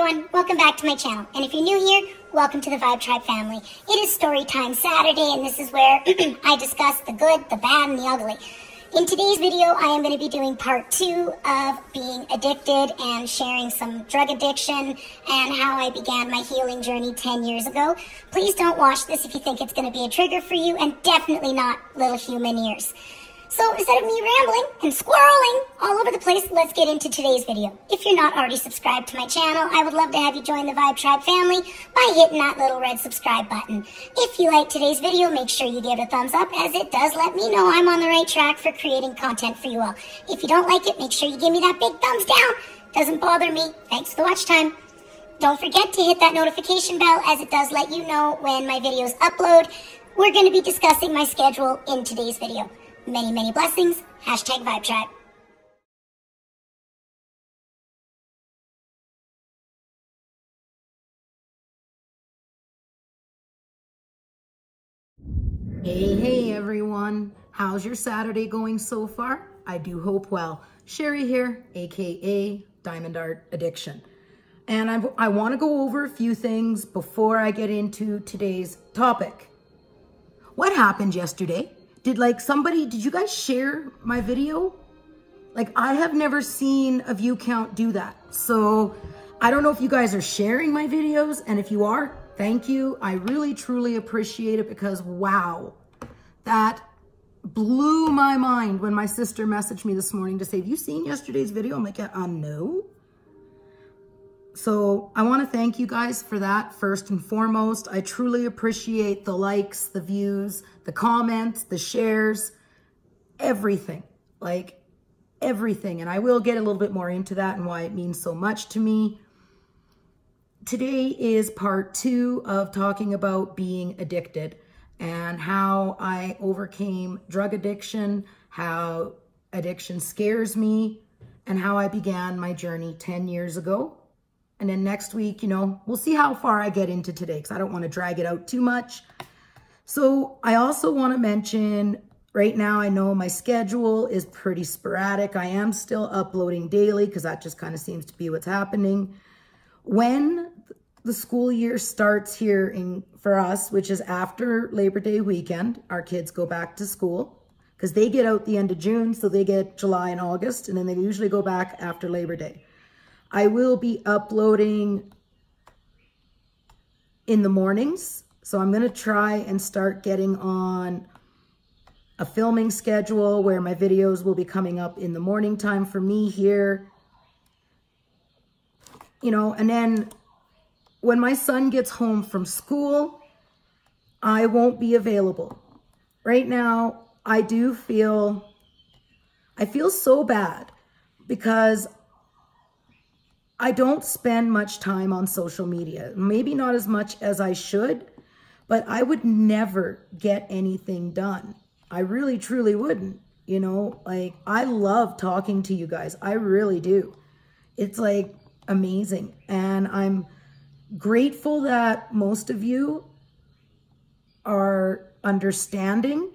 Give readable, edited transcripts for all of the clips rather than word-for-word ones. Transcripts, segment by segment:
everyone, welcome back to my channel. And if you're new here, welcome to the Vibetribe family. It is Storytime Saturday, and this is where I discuss the good, the bad, and the ugly. In today's video, I am going to be doing part 2 of being addicted and sharing some drug addiction and how I began my healing journey 10 years ago. Please don't watch this if you think it's going to be a trigger for you, and definitely not little human ears. So instead of me rambling and squirreling all over the place, let's get into today's video. If you're not already subscribed to my channel, I would love to have you join the Vibetribe family by hitting that little red subscribe button. If you like today's video, make sure you give it a thumbs up, as it does let me know I'm on the right track for creating content for you all. If you don't like it, make sure you give me that big thumbs down. Doesn't bother me. Thanks for the watch time. Don't forget to hit that notification bell, as it does let you know when my videos upload. We're going to be discussing my schedule in today's video. Many, many blessings. Hashtag Vibetribe. Hey everyone. How's your Saturday going so far? I do hope well. Sherry here, aka Diamond Art Addiction. And I want to go over a few things before I get into today's topic. What happened yesterday? Did you guys share my video? I have never seen a view count do that. So I don't know if you guys are sharing my videos, and if you are, thank you. I really, truly appreciate it, because wow, that blew my mind when my sister messaged me this morning to say, have you seen yesterday's video? I'm like, no. So I want to thank you guys for that first and foremost. I truly appreciate the likes, the views, the comments, the shares, everything, everything. And I will get a little bit more into that and why it means so much to me. Today is part 2 of talking about being addicted and how I overcame drug addiction, how addiction scares me, and how I began my journey 10 years ago. And then next week, we'll see how far I get into today, because I don't want to drag it out too much. So I also want to mention, right now I know my schedule is pretty sporadic. I am still uploading daily, because that just kind of seems to be what's happening. When the school year starts here for us, which is after Labor Day weekend, our kids go back to school, because they get out the end of June, so they get July and August, and then they usually go back after Labor Day. I will be uploading in the mornings. So I'm going to try and start getting on a filming schedule where my videos will be coming up in the morning time for me here. And then when my son gets home from school, I won't be available. Right now, I feel so bad, because I don't spend much time on social media, maybe not as much as I should, but I would never get anything done. I really, truly wouldn't, I love talking to you guys. I really do. It's amazing. And I'm grateful that most of you are understanding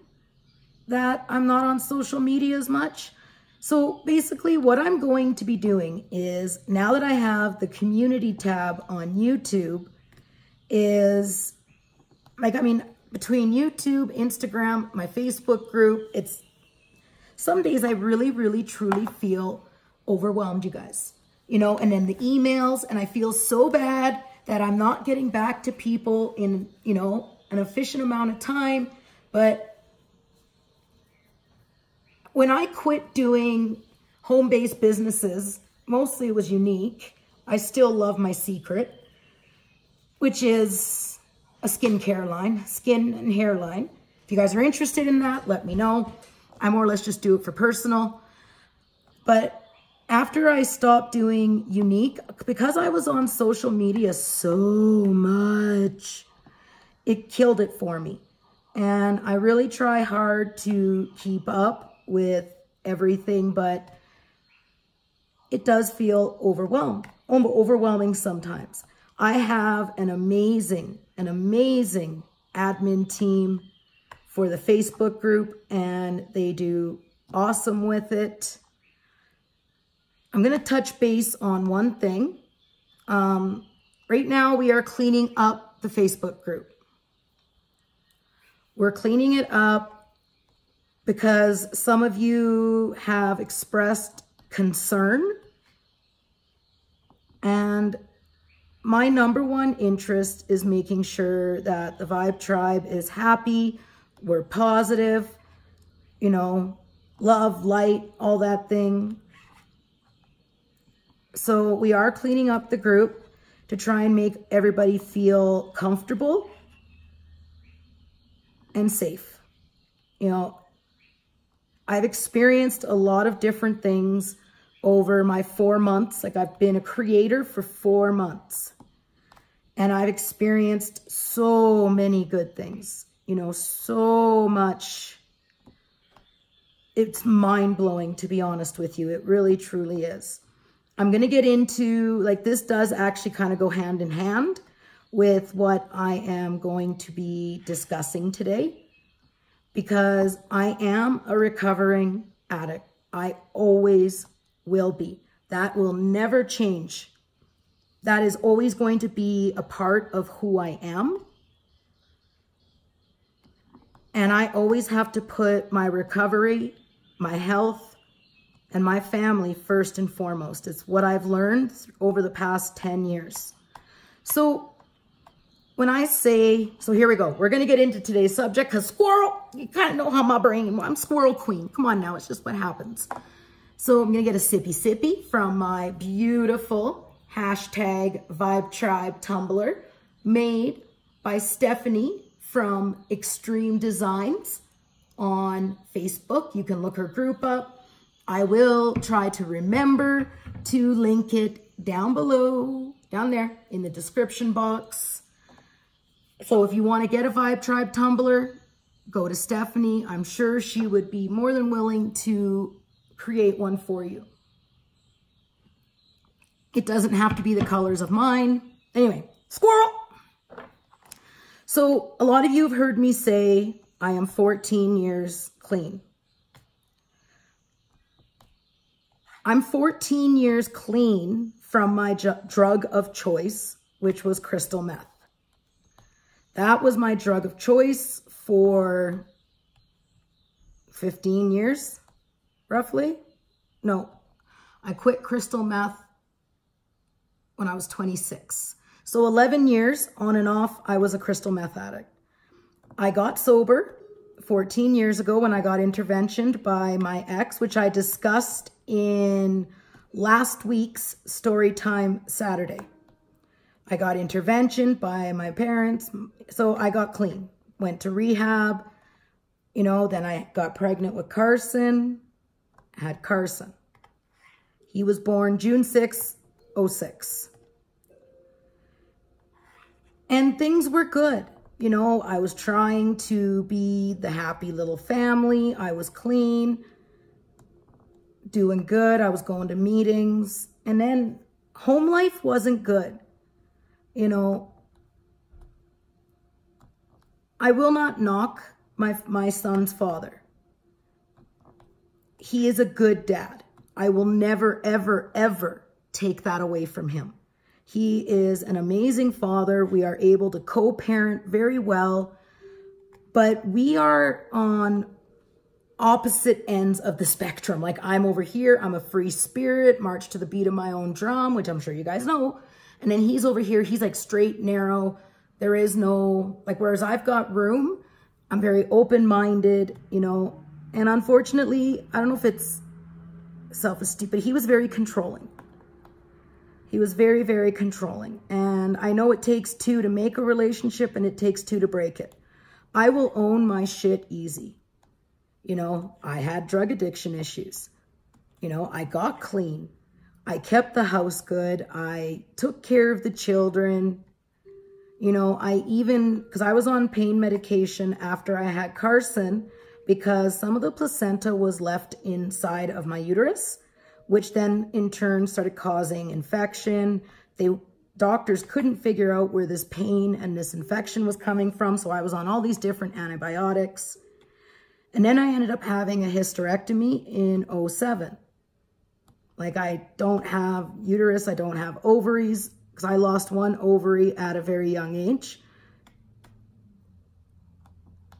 that I'm not on social media as much. So basically what I'm going to be doing is, now that I have the community tab on YouTube, is between YouTube, Instagram, my Facebook group, some days I really, really, truly feel overwhelmed, you guys, and then the emails, and I feel so bad that I'm not getting back to people in, an efficient amount of time. But when I quit doing home-based businesses, mostly it was unique. I still love my secret, which is a skincare line, skin and hair line. If you guys are interested in that, let me know. I more or less just do it for personal. But after I stopped doing unique, because I was on social media so much, it killed it for me. And I really try hard to keep up with everything, but it does feel overwhelming sometimes. I have an amazing admin team for the Facebook group, and they do awesome with it. I'm going to touch base on one thing. Right now we are cleaning up the Facebook group. We're cleaning it up because some of you have expressed concern, and my number one interest is making sure that the Vibe Tribe is happy, we're positive, you know, love, light, all that thing. So we are cleaning up the group to try and make everybody feel comfortable and safe. You know, I've experienced a lot of different things over my 4 months. Like, I've been a creator for 4 months, and I've experienced so many good things, you know, so much. It's mind-blowing, to be honest with you. It really, truly is. I'm going to get into, like, this does actually kind of go hand in hand with what I am going to be discussing today, because I am a recovering addict. I always will be. That will never change. That is always going to be a part of who I am. And I always have to put my recovery, my health, and my family first and foremost. It's what I've learned over the past 10 years. So when I say, so here we go. We're going to get into today's subject because squirrel, you kind of know how my brain, I'm squirrel queen. Come on now, it's just what happens. So I'm going to get a sippy from my beautiful hashtag Vibetribe tumbler made by Stephanie from Extreme Designs on Facebook. You can look her group up. I will try to remember to link it down below, down there in the description box. So if you want to get a Vibetribe tumbler, go to Stephanie. I'm sure she would be more than willing to create one for you. It doesn't have to be the colors of mine. Anyway, squirrel. So a lot of you have heard me say I am 14 years clean. I'm 14 years clean from my drug of choice, which was crystal meth. That was my drug of choice for 15 years, roughly. No, I quit crystal meth when I was 26. So 11 years on and off, I was a crystal meth addict. I got sober 14 years ago when I got interventioned by my ex, which I discussed in last week's StoryTime Saturday. I got intervention by my parents, so I got clean. Went to rehab, you know, then I got pregnant with Carson, had Carson. He was born June 6, 06. And things were good. You know, I was trying to be the happy little family. I was clean, doing good. I was going to meetings. And then home life wasn't good. You know, I will not knock my son's father. He is a good dad. I will never, ever, ever take that away from him. He is an amazing father. We are able to co-parent very well, but we are on opposite ends of the spectrum. Like, I'm over here, I'm a free spirit, march to the beat of my own drum, which I'm sure you guys know. And then he's over here, he's like straight, narrow. There is no, like, whereas I've got room, I'm very open-minded, you know. And unfortunately, I don't know if it's self-esteem, but he was very controlling. He was very, very controlling. And I know it takes two to make a relationship and it takes two to break it. I will own my shit easy. You know, I had drug addiction issues. You know, I got clean. I kept the house good. I took care of the children. You know, I even, because I was on pain medication after I had Carson because some of the placenta was left inside of my uterus, which then in turn started causing infection. Doctors couldn't figure out where this pain and this infection was coming from. So I was on all these different antibiotics. And then I ended up having a hysterectomy in 07. Like, I don't have uterus, I don't have ovaries, because I lost one ovary at a very young age.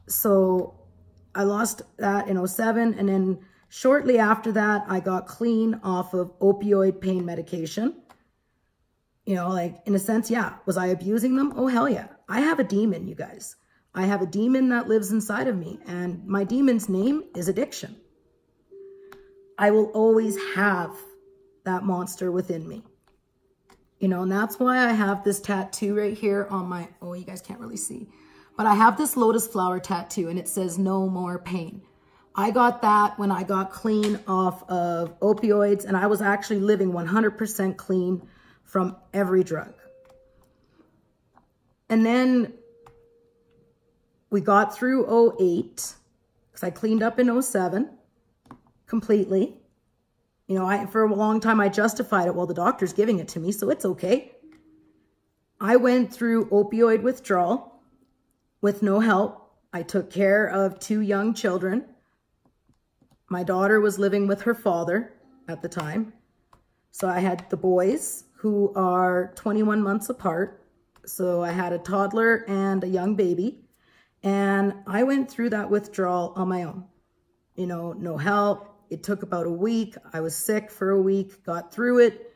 So I lost that in 07, and then shortly after that, I got clean off of opioid pain medication. You know, like, in a sense, yeah. Was I abusing them? Oh, hell yeah. I have a demon, you guys. I have a demon that lives inside of me, and my demon's name is addiction. I will always have that monster within me. You know, and that's why I have this tattoo right here on my, oh, you guys can't really see. But I have this lotus flower tattoo, and it says no more pain. I got that when I got clean off of opioids, and I was actually living 100% clean from every drug. And then we got through 08, because I cleaned up in 07 completely. You know, for a long time I justified it. Well, the doctor's giving it to me, so it's okay. I went through opioid withdrawal with no help. I took care of 2 young children. My daughter was living with her father at the time. So I had the boys, who are 21 months apart. So I had a toddler and a young baby. And I went through that withdrawal on my own. You know, no help. It took about a week. I was sick for a week, got through it.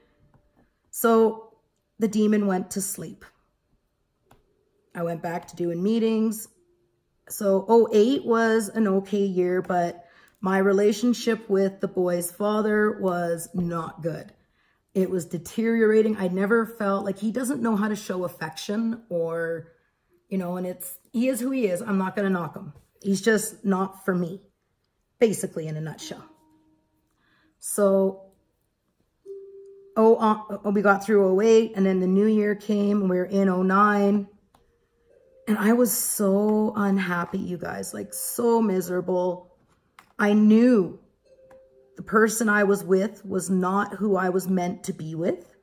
So the demon went to sleep. I went back to doing meetings. So 08 was an okay year, but my relationship with the boy's father was not good. It was deteriorating. I never felt like, he doesn't know how to show affection, or, you know, and he is who he is. I'm not going to knock him. He's just not for me, basically, in a nutshell. So, we got through 08, and then the new year came, and we were in 09. And I was so unhappy, you guys, like so miserable. I knew the person I was with was not who I was meant to be with.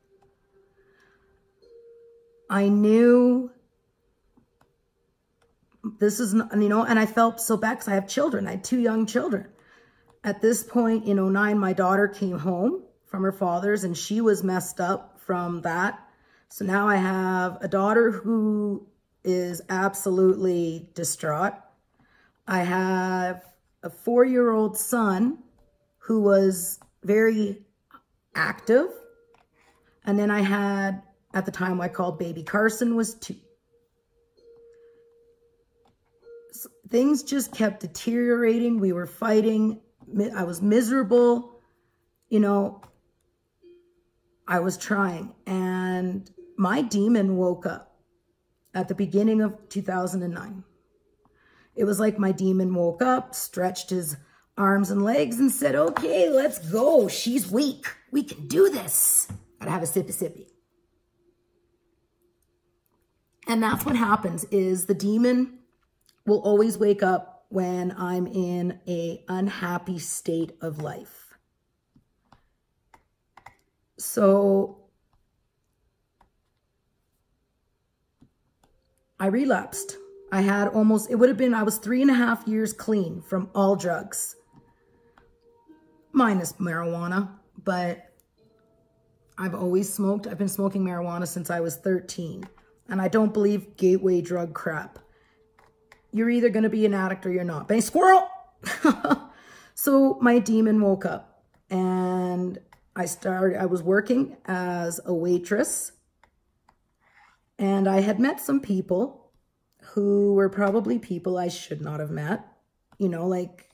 I knew this is not, you know, and I felt so bad because I have children. I had 2 young children. At this point in 09, my daughter came home from her father's, and she was messed up from that. So now I have a daughter who is absolutely distraught. I have a 4-year-old son who was very active. And then I had, at the time I called baby Carson, was 2. So things just kept deteriorating. We were fighting. I was miserable. You know, I was trying. And my demon woke up at the beginning of 2009. It was like my demon woke up, stretched his arms and legs, and said, okay, let's go. She's weak. We can do this. Gotta have a sippy. And that's what happens, is the demon will always wake up when I'm in an unhappy state of life. So I relapsed. I had almost, it would have been, I was 3.5 years clean from all drugs, minus marijuana, but I've always smoked. I've been smoking marijuana since I was 13, and I don't believe gateway drug crap. You're either going to be an addict or you're not. Bang, squirrel! So my demon woke up, and I was working as a waitress, and I had met some people who were probably people I should not have met. You know, like,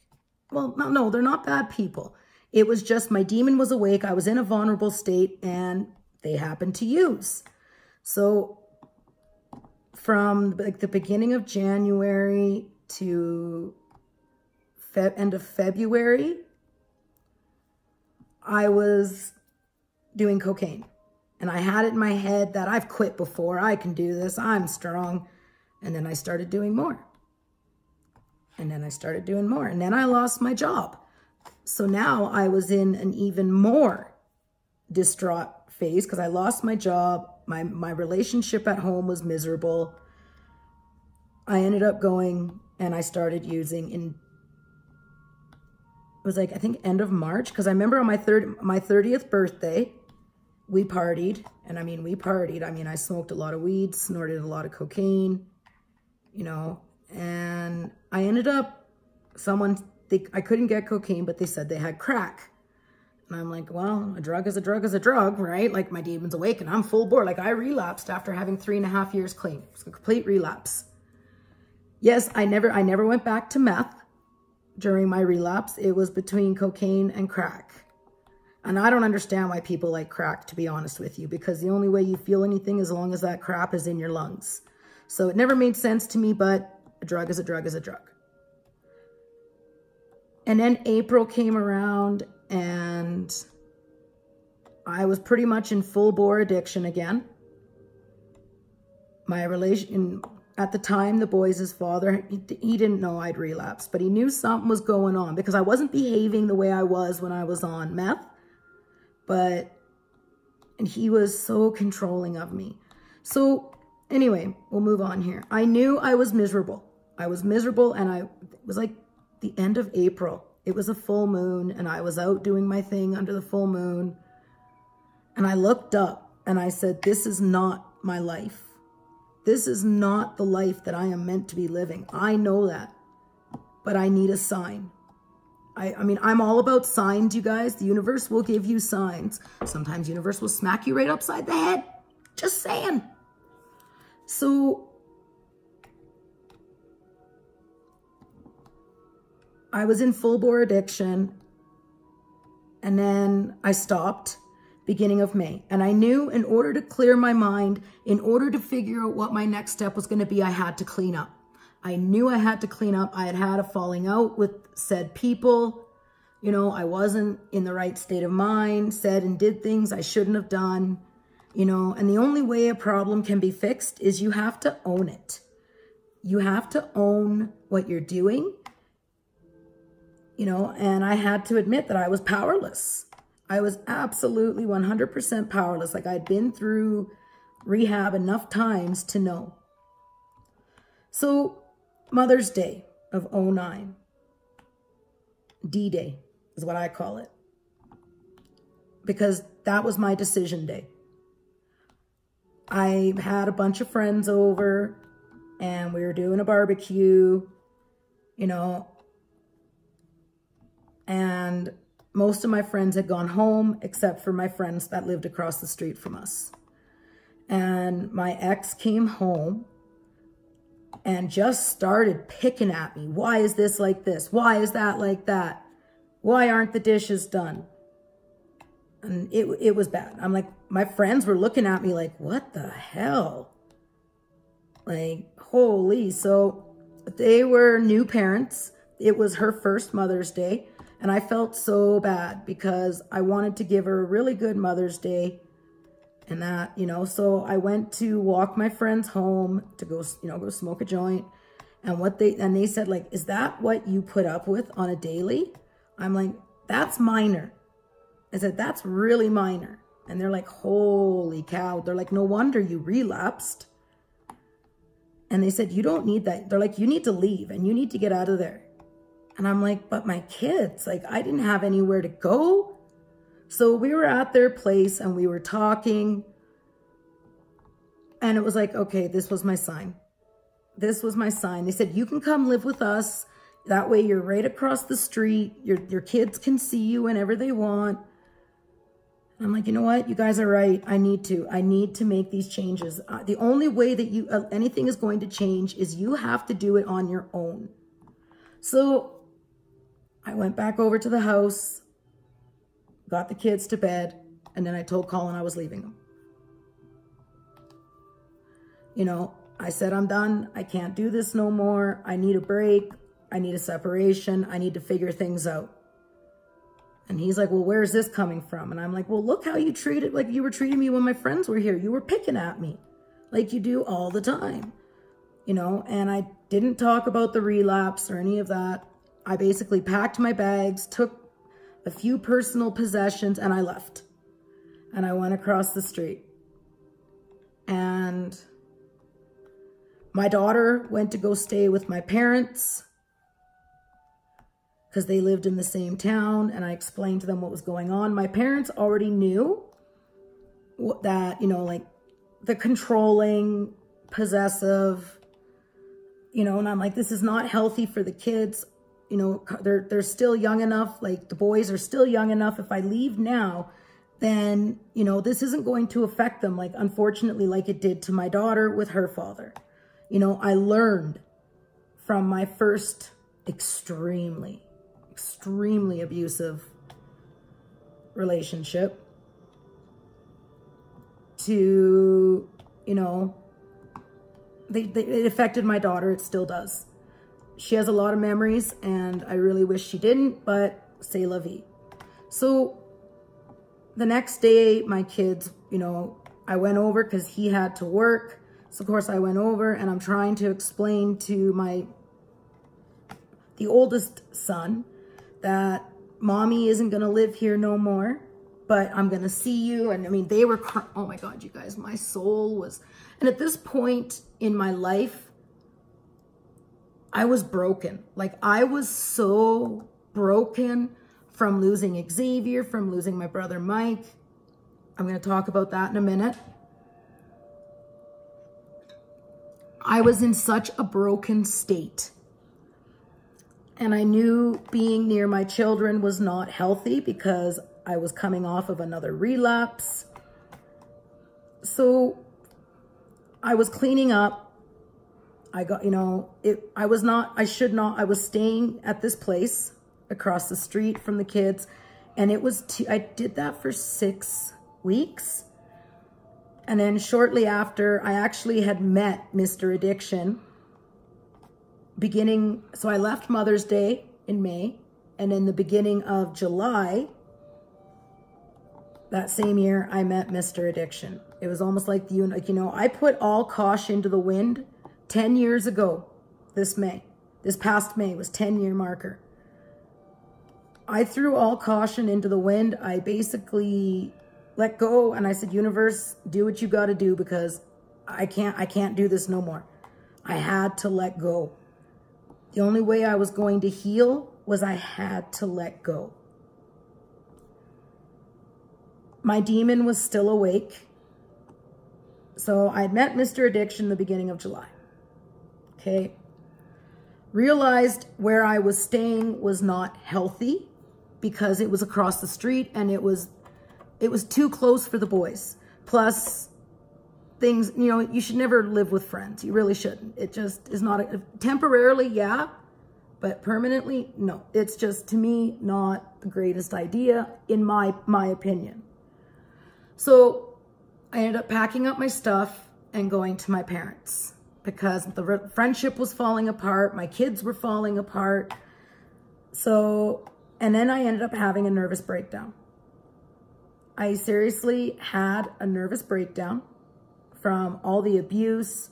well, no, they're not bad people. It was just my demon was awake. I was in a vulnerable state, and they happened to use. So from like the beginning of January to end of February, I was doing cocaine. And I had it in my head that I've quit before. I can do this. I'm strong. And then I started doing more. And then I started doing more. And then I lost my job. So now I was in an even more distraught phase because I lost my job. My relationship at home was miserable. I ended up going and I started using in, it was like, I think end of March. Because I remember on my 30th birthday, we partied. And I mean, we partied. I mean, I smoked a lot of weed, snorted a lot of cocaine, you know, and I ended up, I couldn't get cocaine, but they said they had crack. And I'm like, well, a drug is a drug is a drug, right? Like, my demon's awake and I'm full bore. Like, I relapsed after having 3.5 years clean. It was a complete relapse. Yes, I never went back to meth during my relapse. It was between cocaine and crack. And I don't understand why people like crack, to be honest with you, because the only way you feel anything as long as that crap is in your lungs. So it never made sense to me, but a drug is a drug is a drug. And then April came around and I was pretty much in full bore addiction again. My relation, at the time, the boys' father, he didn't know I'd relapsed, but he knew something was going on because I wasn't behaving the way I was when I was on meth. And he was so controlling of me. So anyway, we'll move on here. I knew I was miserable. I was miserable, and it was like the end of April. It was a full moon, and I was out doing my thing under the full moon. And I looked up and I said, this is not my life. This is not the life that I am meant to be living. I know that, but I need a sign. I mean, I'm all about signs, you guys. The universe will give you signs. Sometimes the universe will smack you right upside the head. Just saying. So I was in full bore addiction, and then I stopped beginning of May. And I knew in order to clear my mind, in order to figure out what my next step was going to be, I had to clean up. I knew I had to clean up. I had had a falling out with said people. You know, I wasn't in the right state of mind, said and did things I shouldn't have done, you know, and the only way a problem can be fixed is you have to own it. You have to own what you're doing, you know, and I had to admit that I was powerless. I was absolutely 100% powerless. Like, I'd been through rehab enough times to know. So Mother's Day of 2009, D-Day is what I call it, because that was my decision day. I had a bunch of friends over and we were doing a barbecue, you know, and most of my friends had gone home except for my friends that lived across the street from us. And my ex came home and just started picking at me. Why is this like this? Why is that like that? Why aren't the dishes done? And it was bad. I'm like, my friends were looking at me like, what the hell? Like, holy. So they were new parents. It was her first Mother's Day. And I felt so bad because I wanted to give her a really good Mother's Day. And that, you know, so I went to walk my friends home to go, you know, go smoke a joint. And they said, like, is that what you put up with on a daily? I'm like, that's minor. I said, that's really minor. And they're like, holy cow. They're like, no wonder you relapsed. And they said, you don't need that. They're like, you need to leave and you need to get out of there. And I'm like, but my kids, like, I didn't have anywhere to go. So we were at their place and we were talking. And it was like, okay, this was my sign. This was my sign. They said, you can come live with us. That way you're right across the street. Your kids can see you whenever they want. And I'm like, you know what? You guys are right. I need to make these changes. The only way that anything is going to change is you have to do it on your own. So I went back over to the house, got the kids to bed, and then I told Colin I was leaving them. You know, I said, I'm done. I can't do this no more. I need a break. I need a separation. I need to figure things out. And he's like, well, where's this coming from? And I'm like, well, look how you treated, like you were treating me when my friends were here. You were picking at me like you do all the time, you know, and I didn't talk about the relapse or any of that. I basically packed my bags, took a few personal possessions, and I left. And I went across the street. And my daughter went to go stay with my parents because they lived in the same town, and I explained to them what was going on. My parents already knew that, you know, like the controlling, possessive, you know, and I'm like, this is not healthy for the kids. You know, they're still young enough, like the boys are still young enough. If I leave now, then, you know, this isn't going to affect them, like, unfortunately, like it did to my daughter with her father. You know, I learned from my first extremely abusive relationship to, you know, it affected my daughter. It still does. She has a lot of memories, and I really wish she didn't, but c'est la vie. So the next day, my kids, you know, I went over because he had to work. So of course I went over, and I'm trying to explain to the oldest son that mommy isn't going to live here no more, but I'm going to see you. And I mean, they were, oh my God, you guys, my soul was, and at this point in my life, I was broken. Like, I was so broken from losing Xavier, from losing my brother Mike. I'm going to talk about that in a minute. I was in such a broken state. And I knew being near my children was not healthy because I was coming off of another relapse. So I was cleaning up. I got, you know, I was staying at this place across the street from the kids. And it was, I did that for 6 weeks. And then shortly after, I actually had met Mr. Addiction so I left Mother's Day in May. And in the beginning of July, that same year, I met Mr. Addiction. It was almost like, you know, I put all caution to the wind 10 years ago, this past May was 10-year marker. I threw all caution into the wind. I basically let go, and I said, universe, do what you got to do, because I can't do this no more. I had to let go. The only way I was going to heal was I had to let go. My demon was still awake. So I met Mr. Addiction in the beginning of July. Okay. Realized where I was staying was not healthy because it was across the street, and it was too close for the boys. Plus things, you know, you should never live with friends. You really shouldn't. It just is not temporarily, yeah, but permanently, no. It's just, to me, not the greatest idea in my opinion. So I ended up packing up my stuff and going to my parents, because the friendship was falling apart. My kids were falling apart. So, and then I ended up having a nervous breakdown. I seriously had a nervous breakdown from all the abuse.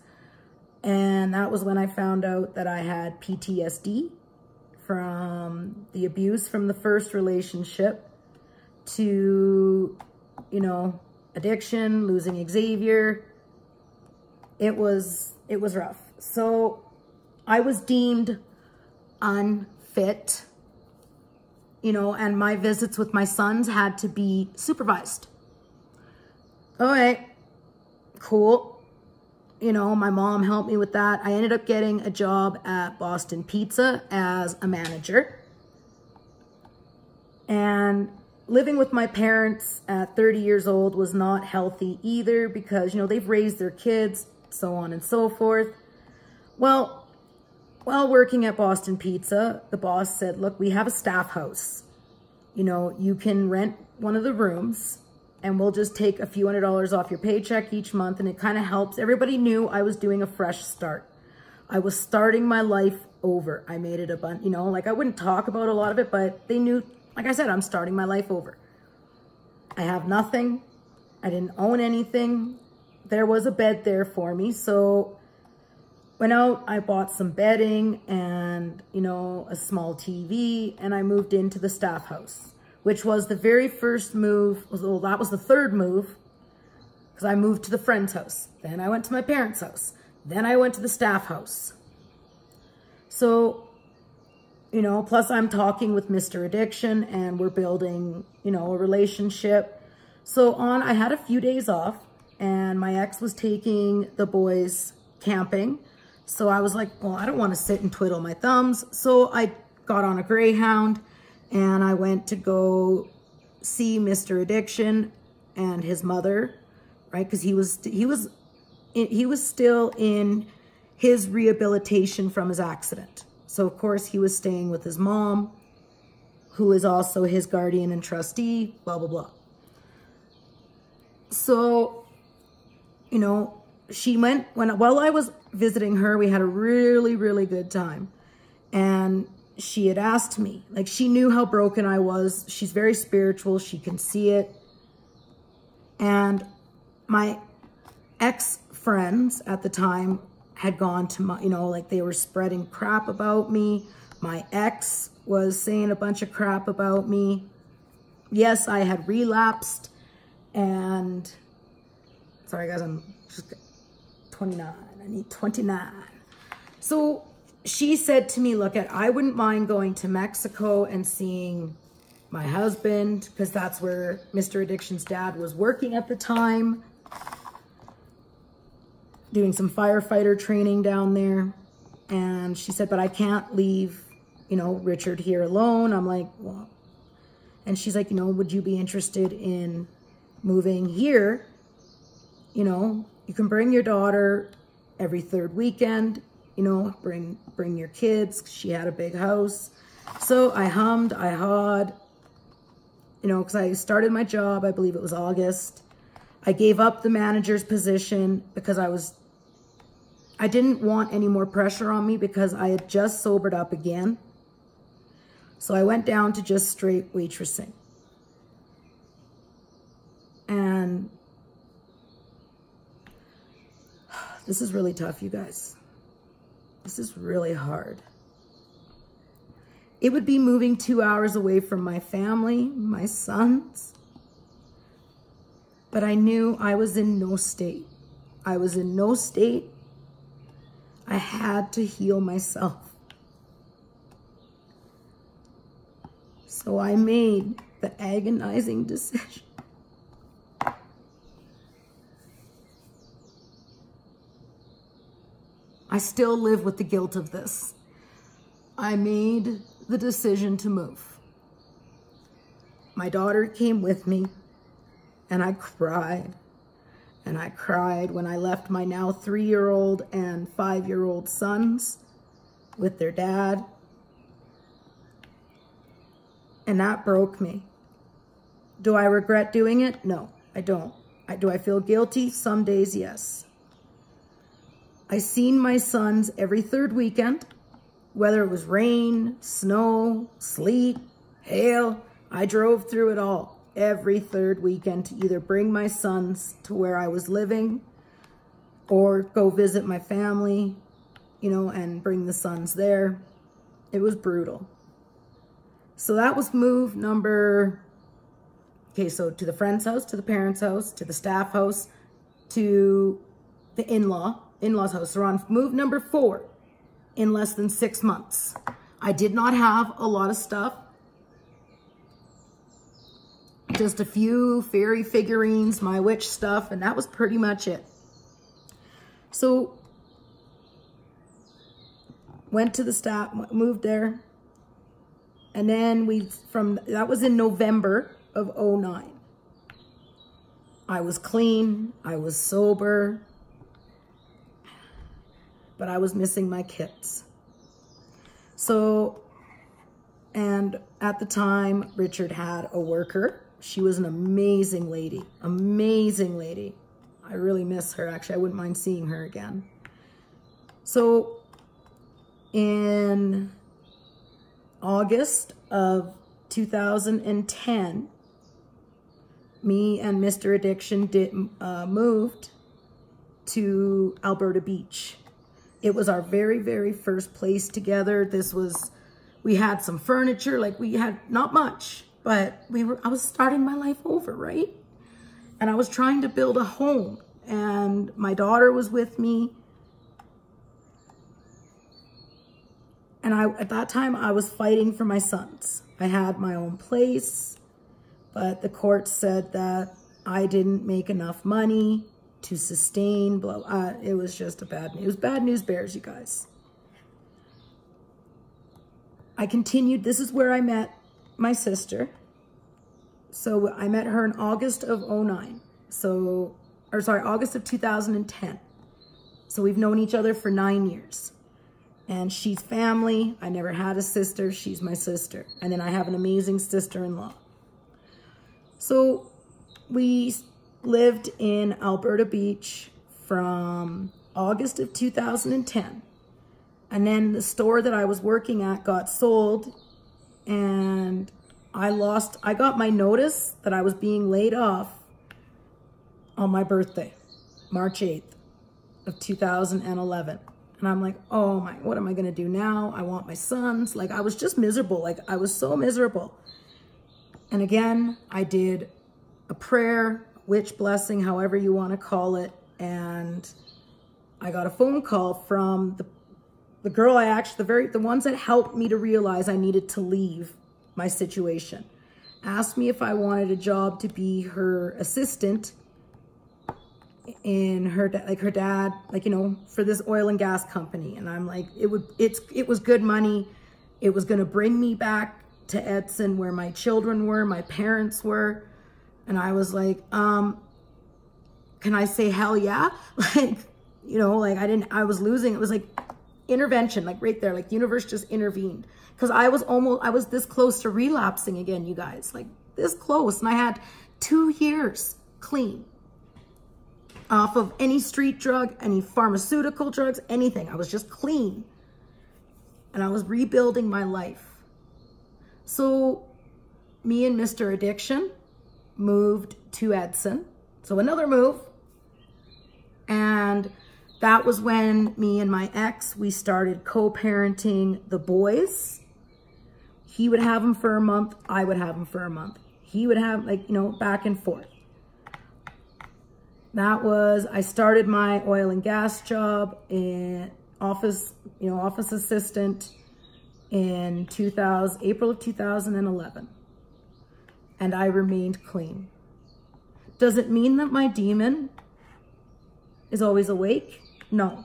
And that was when I found out that I had PTSD from the abuse from the first relationship to, you know, addiction, losing Xavier. It was rough. So I was deemed unfit, you know, and my visits with my sons had to be supervised. All right, cool. You know, my mom helped me with that. I ended up getting a job at Boston Pizza as a manager. And living with my parents at 30 years old was not healthy either, because, you know, they've raised their kids, so on and so forth. Well, while working at Boston Pizza, the boss said, look, we have a staff house. You know, you can rent one of the rooms and we'll just take a few $100s off your paycheck each month. And it kind of helps. Everybody knew I was doing a fresh start. I was starting my life over. I made it a bunch, you know, like I wouldn't talk about a lot of it, but they knew, like I said, I'm starting my life over. I have nothing. I didn't own anything. There was a bed there for me. So went out, I bought some bedding and, you know, a small TV, and I moved into the staff house, which was the very first move. Well, that was the third move, because I moved to the friend's house. Then I went to my parents' house. Then I went to the staff house. So, you know, plus I'm talking with Mr. Addiction, and we're building, you know, a relationship. I had a few days off, and my ex was taking the boys camping. So I was like, well, I don't want to sit and twiddle my thumbs. So I got on a Greyhound and I went to go see Mr. Addiction and his mother, right? Because he was still in his rehabilitation from his accident. So of course he was staying with his mom, who is also his guardian and trustee, blah, blah, blah. So, you know, while I was visiting her, we had a really, really good time. And she had asked me, like, she knew how broken I was. She's very spiritual. She can see it. And my ex-friends at the time had gone to my, you know, like, they were spreading crap about me. My ex was saying a bunch of crap about me. Yes, I had relapsed. And sorry guys, I'm just 29. I need 29. So she said to me, look, I wouldn't mind going to Mexico and seeing my husband, because that's where Mr. Addiction's dad was working at the time, doing some firefighter training down there. And she said, but I can't leave, you know, Richard here alone. I'm like, well, and she's like, you know, would you be interested in moving here? You know, you can bring your daughter every third weekend, you know, bring your kids. She had a big house. So I hummed, I hawed, you know, because I started my job, I believe it was August. I gave up the manager's position because I didn't want any more pressure on me because I had just sobered up again. So I went down to just straight waitressing. And this is really tough, you guys. This is really hard. It would be moving 2 hours away from my family, my sons. But I knew I was in no state. I was in no state. I had to heal myself. So I made the agonizing decision. I still live with the guilt of this. I made the decision to move. My daughter came with me, and I cried. And I cried when I left my now 3-year-old and 5-year-old sons with their dad. And that broke me. Do I regret doing it? No, I don't. Do I feel guilty? Some days, yes. I seen my sons every third weekend, whether it was rain, snow, sleet, hail. I drove through it all every third weekend to either bring my sons to where I was living or go visit my family, you know, and bring the sons there. It was brutal. So that was move number, okay, so to the friend's house, to the parents' house, to the staff house, to the in-law's house. So we're on move number 4 in less than 6 months. I did not have a lot of stuff. Just a few fairy figurines, my witch stuff, and that was pretty much it. So went to the staff, moved there. And then that was in November of 2009. I was clean, I was sober, but I was missing my kids. So, and at the time, Richard had a worker. She was an amazing lady, amazing lady. I really miss her, actually. I wouldn't mind seeing her again. So in August of 2010, me and Mr. Addiction moved to Alberta Beach. It was our very, very first place together. We had some furniture, like we had not much, but I was starting my life over, right? And I was trying to build a home, and my daughter was with me. And at that time, I was fighting for my sons. I had my own place, but the court said that I didn't make enough money to sustain, it was just bad news bears, you guys. I continued, this is where I met my sister. So I met her in August of 2009. August of 2010. So we've known each other for 9 years. And she's family. I never had a sister. She's my sister. And then I have an amazing sister-in-law. So we lived in Alberta Beach from August of 2010. And then the store that I was working at got sold, and I got my notice that I was being laid off on my birthday, March 8th of 2011. And I'm like, oh my, what am I going to do now? I want my sons. Like, I was just miserable. Like, I was so miserable. And again, I did a prayer, witch blessing, however you want to call it. And I got a phone call from the girl the ones that helped me to realize I needed to leave my situation. Asked me if I wanted a job to be her assistant in her dad, for this oil and gas company. And I'm like, it was good money. It was going to bring me back to Edson where my children were, my parents were. And I was like, can I say hell yeah? I was losing. It was like intervention, like right there, like the universe just intervened. Because I was this close to relapsing again, you guys, like this close. And I had 2 years clean off of any street drug, any pharmaceutical drugs, anything. I was just clean. And I was rebuilding my life. So me and Mr. Addiction moved to Edson. So another move. And that was when me and my ex, we started co-parenting the boys. He would have them for a month. I would have them for a month. He would have back and forth. I started my oil and gas job in office assistant in April of 2011. And I remained clean. Does it mean that my demon is always awake? No.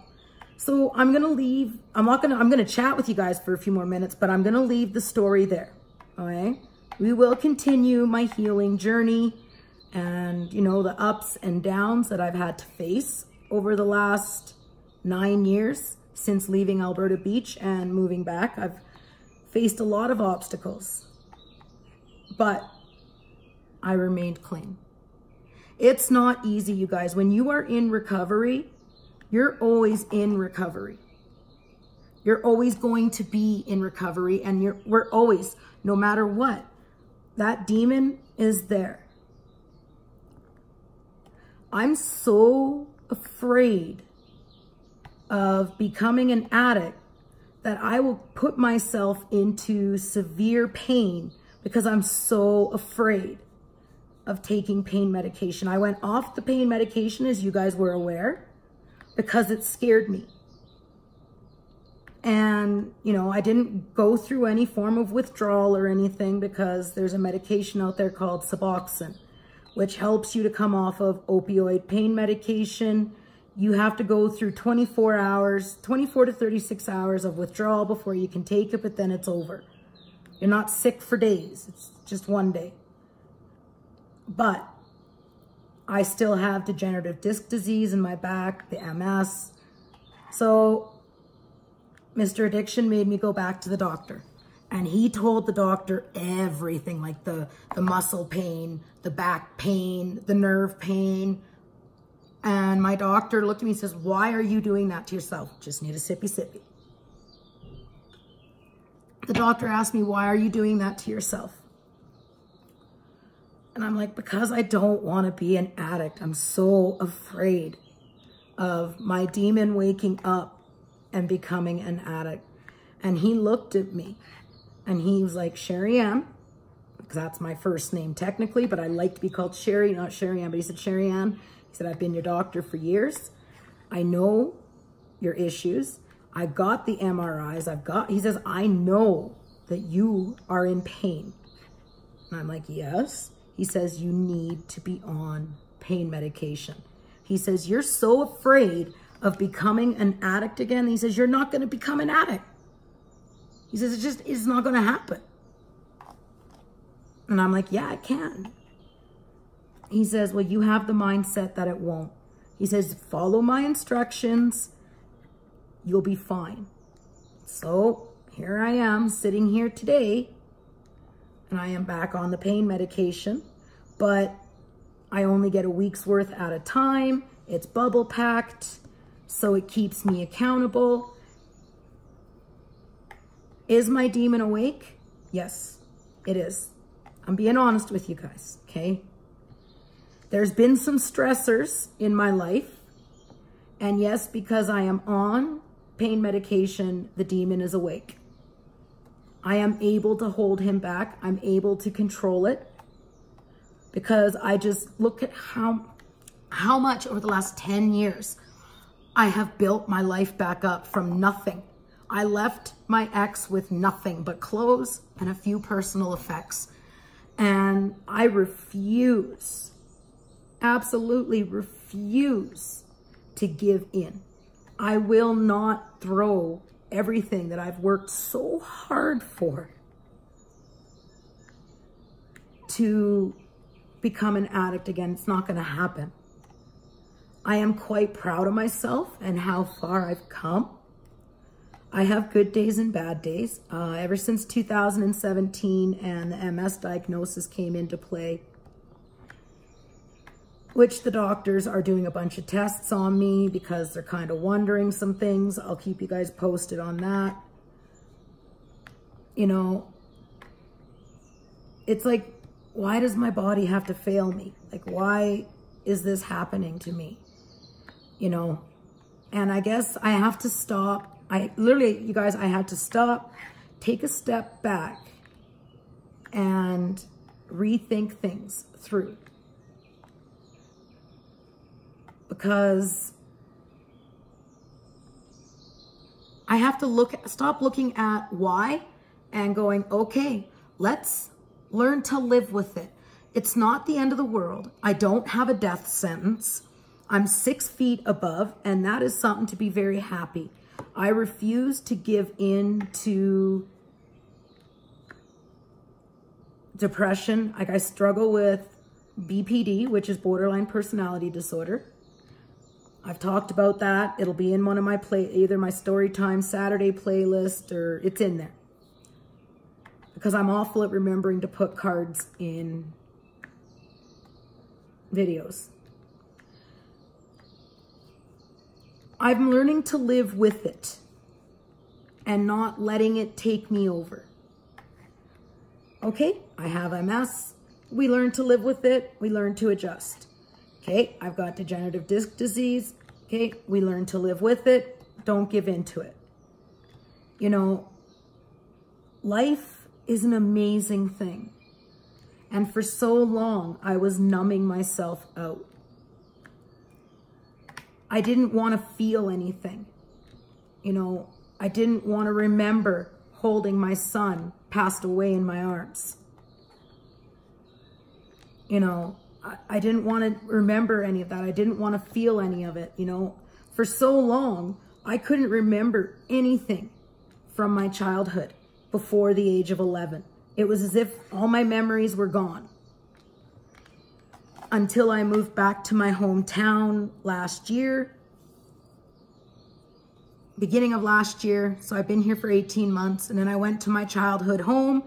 So I'm going to leave. I'm going to chat with you guys for a few more minutes, but I'm going to leave the story there. Okay. We will continue my healing journey and, the ups and downs that I've had to face over the last 9 years since leaving Alberta Beach and moving back. I've faced a lot of obstacles, but I remained clean. It's not easy, you guys. When you are in recovery, you're always in recovery. You're always going to be in recovery, and we're always, no matter what, that demon is there. I'm so afraid of becoming an addict that I will put myself into severe pain because I'm so afraid of taking pain medication. I went off the pain medication, as you guys were aware, because it scared me. And, I didn't go through any form of withdrawal or anything because there's a medication out there called Suboxone, which helps you to come off of opioid pain medication. You have to go through 24 to 36 hours of withdrawal before you can take it, but then it's over. You're not sick for days. It's just one day. But I still have degenerative disc disease in my back, the MS. So Mr. Addiction made me go back to the doctor. And he told the doctor everything, like the muscle pain, the back pain, the nerve pain. And my doctor looked at me and says, why are you doing that to yourself? Just need a sippy sippy. The doctor asked me, why are you doing that to yourself? And I'm like, because I don't want to be an addict. I'm so afraid of my demon waking up and becoming an addict. And he looked at me and he was like, Sherry Ann, because that's my first name technically, but I like to be called Sherry, not Sherry Ann, but he said, Sherry Ann. He said, I've been your doctor for years. I know your issues. I've got the MRIs. He says, I know that you are in pain. And I'm like, yes. He says, you need to be on pain medication. He says, you're so afraid of becoming an addict again. He says, you're not going to become an addict. He says, it's not going to happen. And I'm like, yeah, it can. He says, well, you have the mindset that it won't. He says, follow my instructions. You'll be fine. So here I am sitting here today, and I am back on the pain medication, but I only get a week's worth at a time. It's bubble packed, so it keeps me accountable. Is my demon awake? Yes, it is. I'm being honest with you guys, okay? There's been some stressors in my life, and yes, because I am on pain medication, the demon is awake. I am able to hold him back. I'm able to control it because I just look at how much over the last 10 years I have built my life back up from nothing. I left my ex with nothing but clothes and a few personal effects. And I refuse, absolutely refuse to give in. I will not throw everything that I've worked so hard for to become an addict again. It's not going to happen. I am quite proud of myself and how far I've come. I have good days and bad days. Ever since 2017 and the MS diagnosis came into play, which the doctors are doing a bunch of tests on me because they're kind of wondering some things. I'll keep you guys posted on that. You know, it's like, why does my body have to fail me? Like, why is this happening to me? You know, and I guess I have to stop. Literally, you guys, I had to stop, take a step back, and rethink things through. Because I have to stop looking at why and going, okay, let's learn to live with it. It's not the end of the world. I don't have a death sentence. I'm 6 feet above, and that is something to be very happy. I refuse to give in to depression. Like, I struggle with BPD, which is borderline personality disorder. I've talked about that. It'll be in one of my either my StoryTime Saturday playlist, or it's in there. Because I'm awful at remembering to put cards in videos. I'm learning to live with it and not letting it take me over. Okay, I have MS. We learn to live with it. We learn to adjust. Okay, I've got degenerative disc disease. Okay, we learn to live with it. Don't give in to it. You know, life is an amazing thing. And for so long, I was numbing myself out. I didn't want to feel anything. You know, I didn't want to remember holding my son passed away in my arms. You know, I didn't want to remember any of that. I didn't want to feel any of it. You know, for so long, I couldn't remember anything from my childhood before the age of 11. It was as if all my memories were gone. Until I moved back to my hometown last year, beginning of last year. So I've been here for 18 months, and then I went to my childhood home,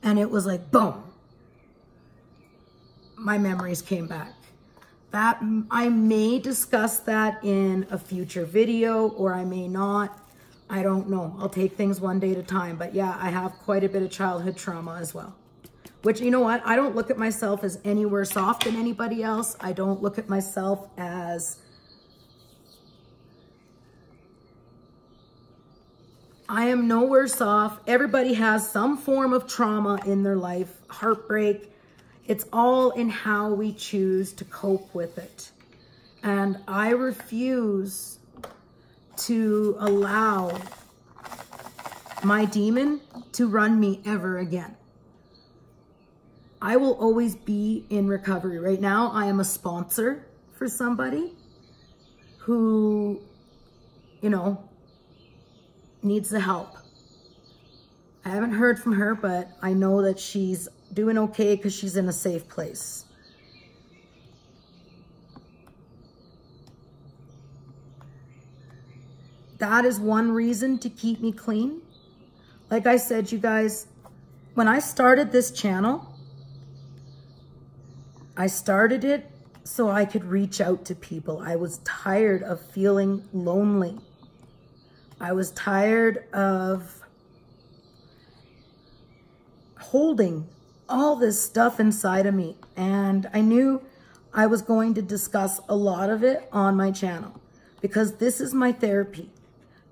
and it was like, boom, my memories came back. That I may discuss that in a future video, or I may not. I don't know. I'll take things one day at a time. But yeah, I have quite a bit of childhood trauma as well. Which, you know what? I don't look at myself as any worse off than anybody else. I don't look at myself as... I am no worse off. Everybody has some form of trauma in their life, heartbreak. It's all in how we choose to cope with it. And I refuse to allow my demon to run me ever again. I will always be in recovery. Right now, I am a sponsor for somebody who, you know, needs the help. I haven't heard from her, but I know that she's doing okay because she's in a safe place. That is one reason to keep me clean. Like I said, you guys, when I started this channel, I started it so I could reach out to people. I was tired of feeling lonely. I was tired of holding all this stuff inside of me. And I knew I was going to discuss a lot of it on my channel because this is my therapy.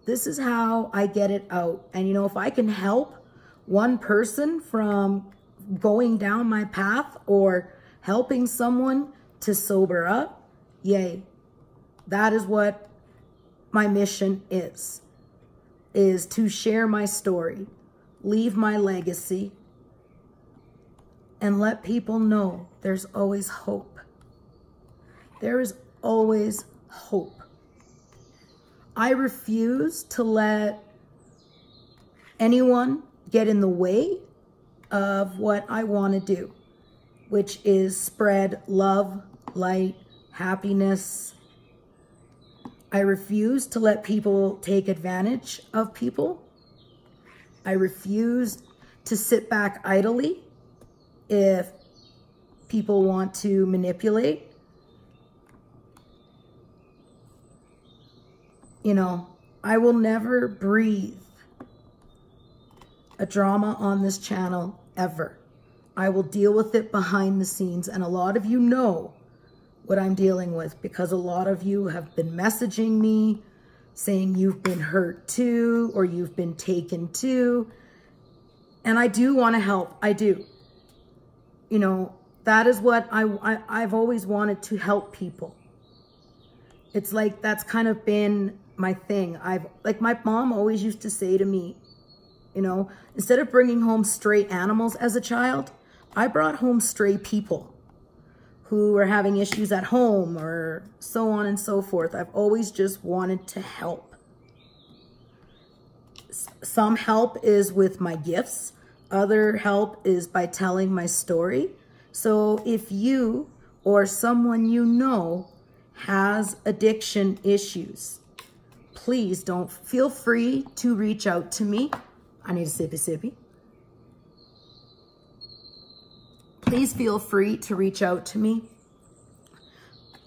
This is how I get it out. And you know, if I can help one person from going down my path or helping someone to sober up, yay. That is what my mission is to share my story, leave my legacy, and let people know there's always hope. There is always hope. I refuse to let anyone get in the way of what I want to do, which is spread love, light, happiness. I refuse to let people take advantage of people. I refuse to sit back idly if people want to manipulate. You know, I will never breathe a drama on this channel ever. I will deal with it behind the scenes. And a lot of you know what I'm dealing with because a lot of you have been messaging me saying you've been hurt too, or you've been taken too. And I do want to help. I do. You know, that is what I've always wanted, to help people. It's like, that's kind of been my thing. Like my mom always used to say to me, you know, instead of bringing home stray animals as a child, I brought home stray people who were having issues at home or so on and so forth. I've always just wanted to help. Some help is with my gifts. Other help is by telling my story. So if you or someone you know has addiction issues, please don't feel free to reach out to me. I need a sippy sippy. Please feel free to reach out to me.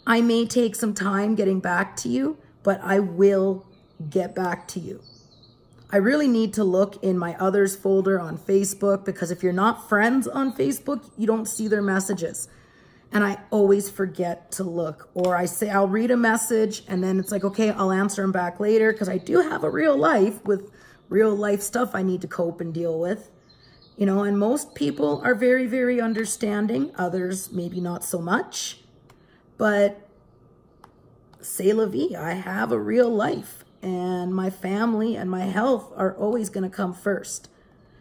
I may take some time getting back to you, but I will get back to you. I really need to look in my others folder on Facebook, because if you're not friends on Facebook, you don't see their messages. And I always forget to look, or I say I'll read a message and then it's like, okay, I'll answer them back later, because I do have a real life with real life stuff I need to cope and deal with. You know, and most people are very, very understanding. Others maybe not so much. But c'est la vie. I have a real life, and my family and my health are always going to come first.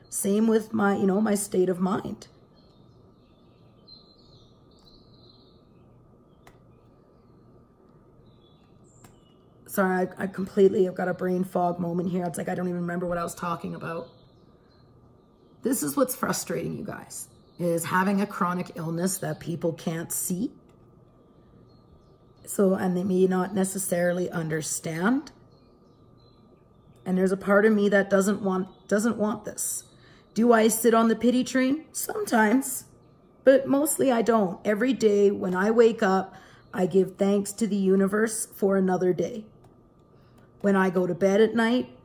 Same with my, you know, my state of mind. Sorry, I've got a brain fog moment here. It's like I don't even remember what I was talking about. This is what's frustrating, you guys, is having a chronic illness that people can't see. So, and they may not necessarily understand. And there's a part of me that doesn't want this. Do I sit on the pity train? Sometimes, but mostly I don't. Every day when I wake up, I give thanks to the universe for another day. When I go to bed at night,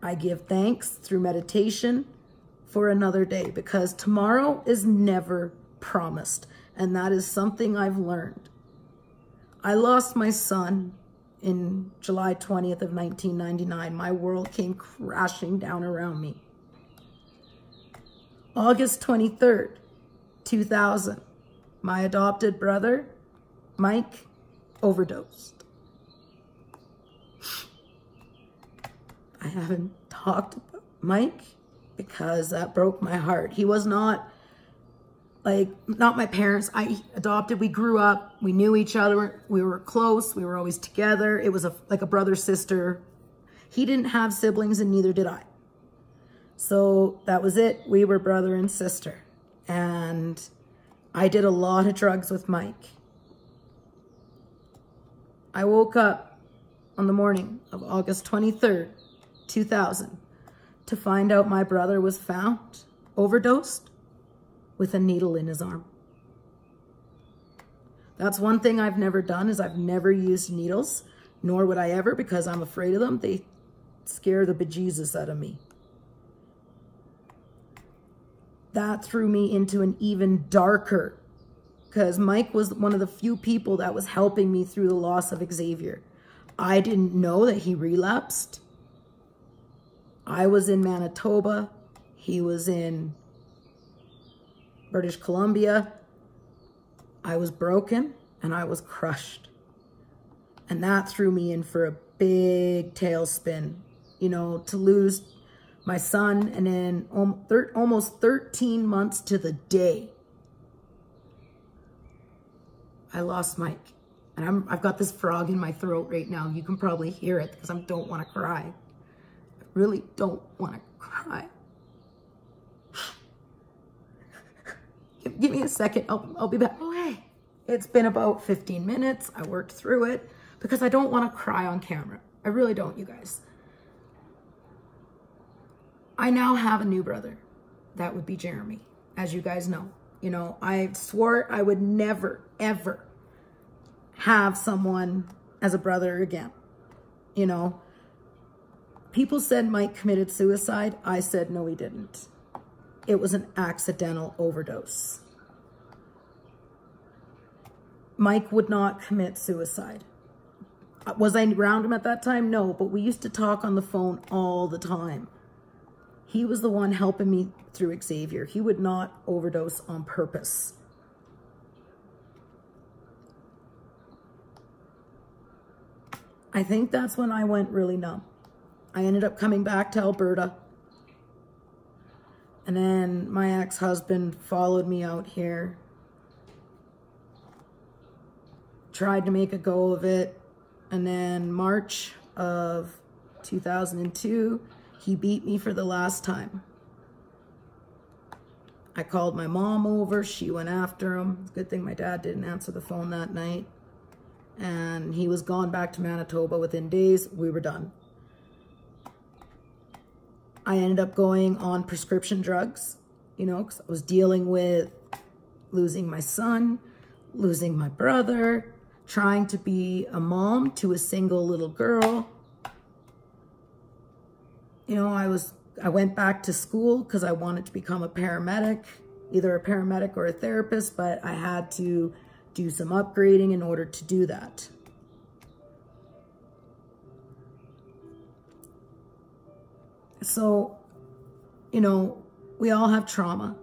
I give thanks through meditation for another day, because tomorrow is never promised. And that is something I've learned. I lost my son in July 20th of 1999. My world came crashing down around me. August 23rd, 2000, my adopted brother, Mike, overdosed. I haven't talked about Mike because that broke my heart. He was not like, not my parents. I adopted, we grew up, we knew each other, we were close, we were always together. It was like a brother-sister. He didn't have siblings and neither did I. So that was it. We were brother and sister. And I did a lot of drugs with Mike. I woke up on the morning of August 23rd, 2000, to find out my brother was found overdosed with a needle in his arm. That's one thing I've never done, is I've never used needles, nor would I ever, because I'm afraid of them. They scare the bejesus out of me. That threw me into an even darker, because Mike was one of the few people that was helping me through the loss of Xavier. I didn't know that he relapsed. I was in Manitoba. He was in British Columbia. I was broken and I was crushed. And that threw me in for a big tailspin, you know, to lose my son, and then almost 13 months to the day, I lost Mike. And I've got this frog in my throat right now. You can probably hear it because I don't want to cry. I really don't want to cry. Give me a second. I'll be back. Okay. It's been about 15 minutes. I worked through it because I don't want to cry on camera. I really don't, you guys. I now have a new brother. That would be Jeremy, as you guys know. You know, I swore I would never, ever have someone as a brother again. You know, people said Mike committed suicide. I said, no, he didn't. It was an accidental overdose. Mike would not commit suicide. Was I around him at that time? No, but we used to talk on the phone all the time. He was the one helping me through Xavier. He would not overdose on purpose. I think that's when I went really numb. I ended up coming back to Alberta. And then my ex-husband followed me out here. Tried to make a go of it. And then March of 2002, he beat me for the last time. I called my mom over. She went after him. It's a good thing my dad didn't answer the phone that night. And he was gone back to Manitoba within days. We were done. I ended up going on prescription drugs, you know, because I was dealing with losing my son, losing my brother, trying to be a mom to a single little girl. You know, I went back to school because I wanted to become a paramedic, either a paramedic or a therapist, but I had to do some upgrading in order to do that. So, you know, we all have trauma.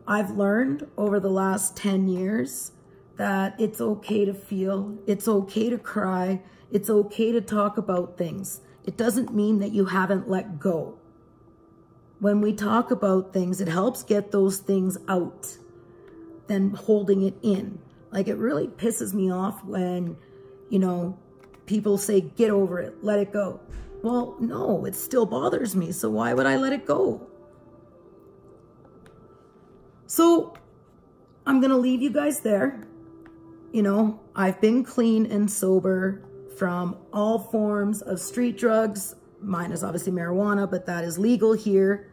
I've learned over the last 10 years that it's okay to feel, it's okay to cry, it's okay to talk about things. It doesn't mean that you haven't let go. When we talk about things, it helps get those things out than holding it in. Like, it really pisses me off when, you know, people say, get over it, let it go. Well, no, it still bothers me. So why would I let it go? So I'm going to leave you guys there. You know, I've been clean and sober from all forms of street drugs. Mine is obviously marijuana, but that is legal here.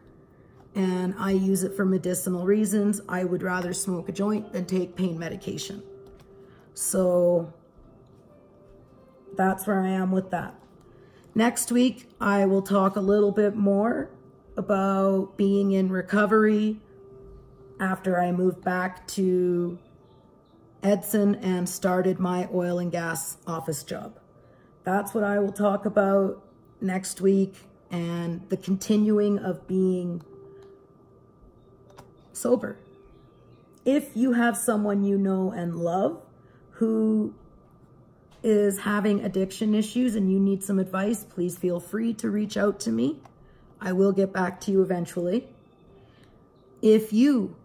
And I use it for medicinal reasons. I would rather smoke a joint than take pain medication. So that's where I am with that. Next week, I will talk a little bit more about being in recovery after I moved back to Edson and started my oil and gas office job. That's what I will talk about next week, and the continuing of being sober. If you have someone you know and love who is having addiction issues and you need some advice, please feel free to reach out to me. I will get back to you eventually. If you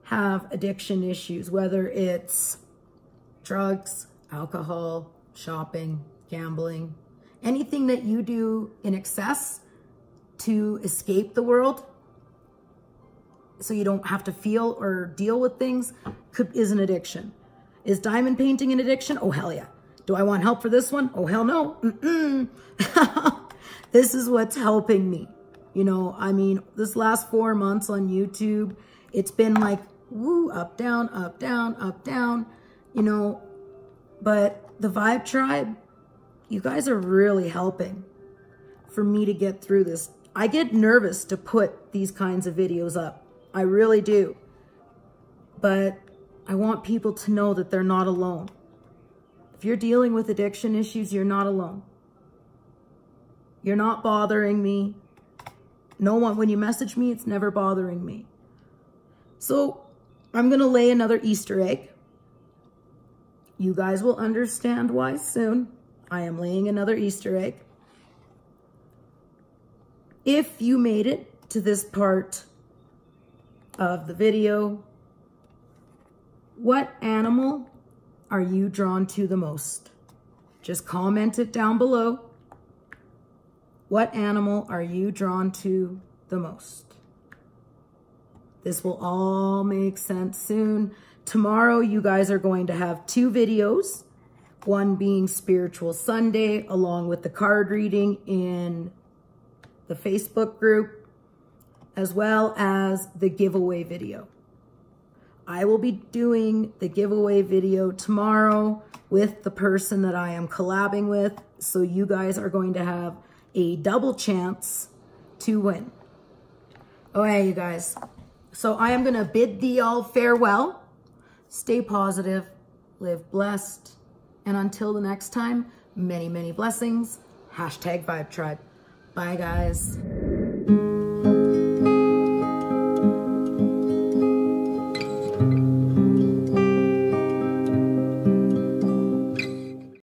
have addiction issues, whether it's drugs, alcohol, shopping, gambling, anything that you do in excess to escape the world so you don't have to feel or deal with things is an addiction. Is diamond painting an addiction? Oh, hell yeah. Do I want help for this one? Oh, hell no. This is what's helping me. You know, I mean, this last 4 months on YouTube, it's been like, woo, up, down, up, down, up, down, you know. But the Vibetribe, you guys are really helping for me to get through this. I get nervous to put these kinds of videos up. I really do. But I want people to know that they're not alone. If you're dealing with addiction issues, you're not alone. You're not bothering me. No one, when you message me, it's never bothering me. So I'm going to lay another Easter egg. You guys will understand why soon. I am laying another Easter egg. If you made it to this part of the video, what animal are you drawn to the most? Just comment it down below. What animal are you drawn to the most? This will all make sense soon. Tomorrow, you guys are going to have 2 videos. One being Spiritual Sunday, along with the card reading in the Facebook group, as well as the giveaway video. I will be doing the giveaway video tomorrow with the person that I am collabing with. So you guys are going to have a double chance to win. Oh, yeah, you guys. So I am going to bid thee all farewell. Stay positive, live blessed, and until the next time, many, many blessings. #Vibetribe. Bye, guys.